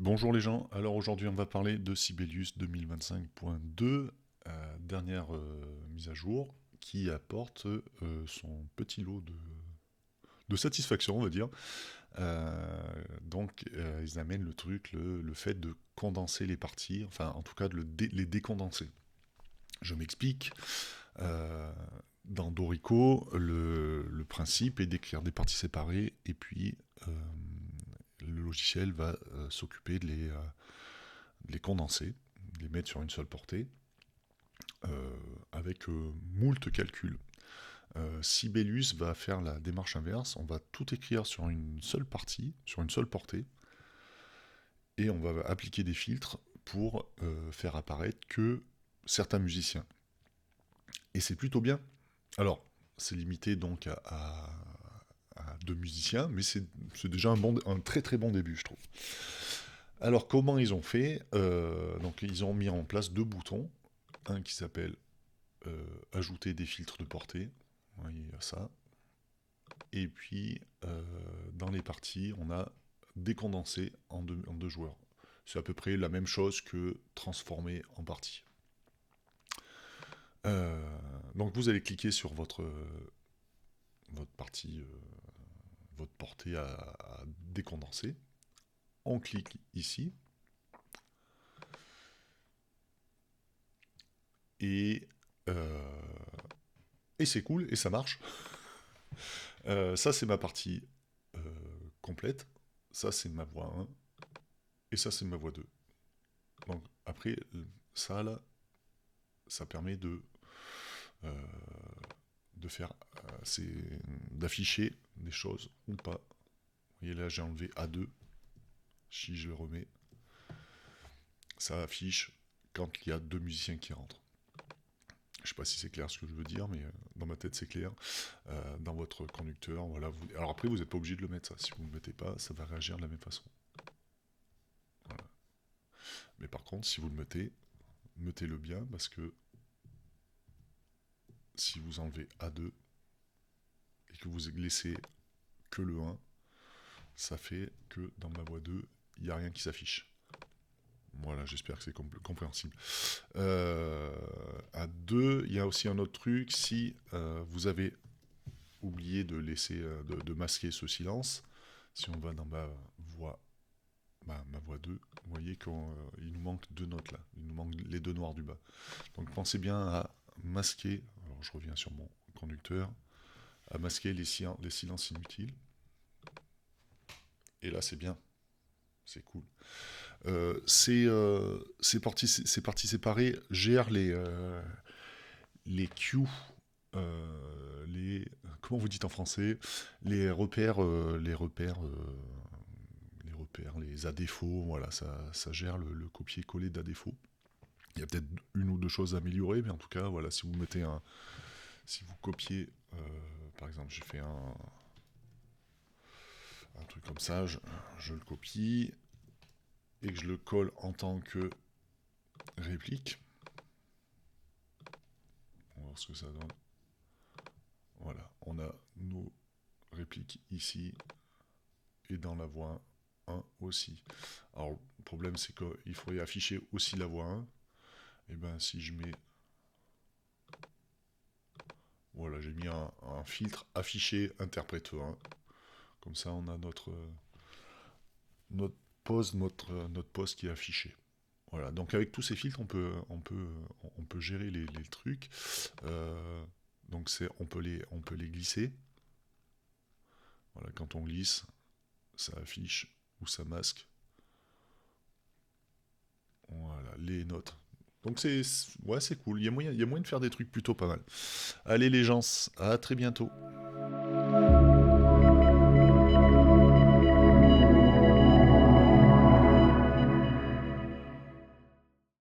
Bonjour les gens, alors aujourd'hui on va parler de Sibelius 2025.2, dernière mise à jour, qui apporte son petit lot de satisfaction, on va dire. Ils amènent le truc, le fait de condenser les parties, enfin en tout cas de les décondenser. Je m'explique. Euh, dans Dorico, le principe est d'écrire des parties séparées et puis le logiciel va s'occuper de les condenser, de les mettre sur une seule portée, avec moult calculs. Sibelius va faire la démarche inverse, on va tout écrire sur une seule partie, sur une seule portée, et on va appliquer des filtres pour faire apparaître que certains musiciens. Et c'est plutôt bien. Alors, c'est limité donc à deux musiciens, mais c'est déjà un très très bon début, je trouve. Alors, comment ils ont fait Donc, ils ont mis en place deux boutons. Un qui s'appelle ajouter des filtres de portée. Ouais, il y a ça. Et puis, dans les parties, on a décondensé en deux joueurs. C'est à peu près la même chose que transformer en partie. Donc, vous allez cliquer sur votre partie, votre portée à décondenser. On clique ici. Et, euh, et c'est cool, et ça marche. Ça, c'est ma partie euh, complète. Ça, c'est ma voix 1. Et ça, c'est ma voix 2. Donc, après, ça, là, ça permet euh, de faire, d'afficher des choses ou pas. Vous voyez, là, j'ai enlevé A2. Si je le remets, ça affiche quand il y a deux musiciens qui rentrent. Je sais pas si c'est clair ce que je veux dire, mais dans ma tête c'est clair. Dans votre conducteur, voilà. Alors après, vous n'êtes pas obligé de le mettre ça. Si vous ne le mettez pas, ça va réagir de la même façon. Voilà. Mais par contre, si vous le mettez, mettez-le bien parce que si vous enlevez A2 et que vous laissez que le 1, ça fait que dans ma voix 2, il n'y a rien qui s'affiche. Voilà, j'espère que c'est compréhensible. À 2, il y a aussi un autre truc. Si vous avez oublié de laisser, de masquer ce silence, si on va dans ma voix 2, vous voyez qu'il nous manque deux notes là. Il nous manque les deux noirs du bas. Donc pensez bien à masquer, alors je reviens sur mon conducteur, à masquer les silences inutiles. Et là c'est bien, c'est cool. Ces parties séparées gèrent les cues, comment vous dites en français, les à défaut, voilà, ça gère le copier-coller d'à défaut. Il y a peut-être une ou deux choses à améliorer, mais en tout cas, voilà, si vous copiez, par exemple, j'ai fait un truc comme ça, je le copie et que je le colle en tant que réplique. On va voir ce que ça donne. Voilà, on a nos répliques ici et dans la voix 1 aussi. Alors, le problème, c'est qu'il faudrait afficher aussi la voix 1. Et bien, si je mets. Voilà, j'ai mis un filtre affiché interprète 1. Comme ça, on a notre notre poste qui est affiché. Voilà, donc avec tous ces filtres, on peut gérer les trucs. Donc on peut les glisser. Voilà, quand on glisse, ça affiche ou ça masque. Voilà, les notes. Donc ouais, c'est cool. Il y a moyen de faire des trucs plutôt pas mal. Allez les gens, à très bientôt.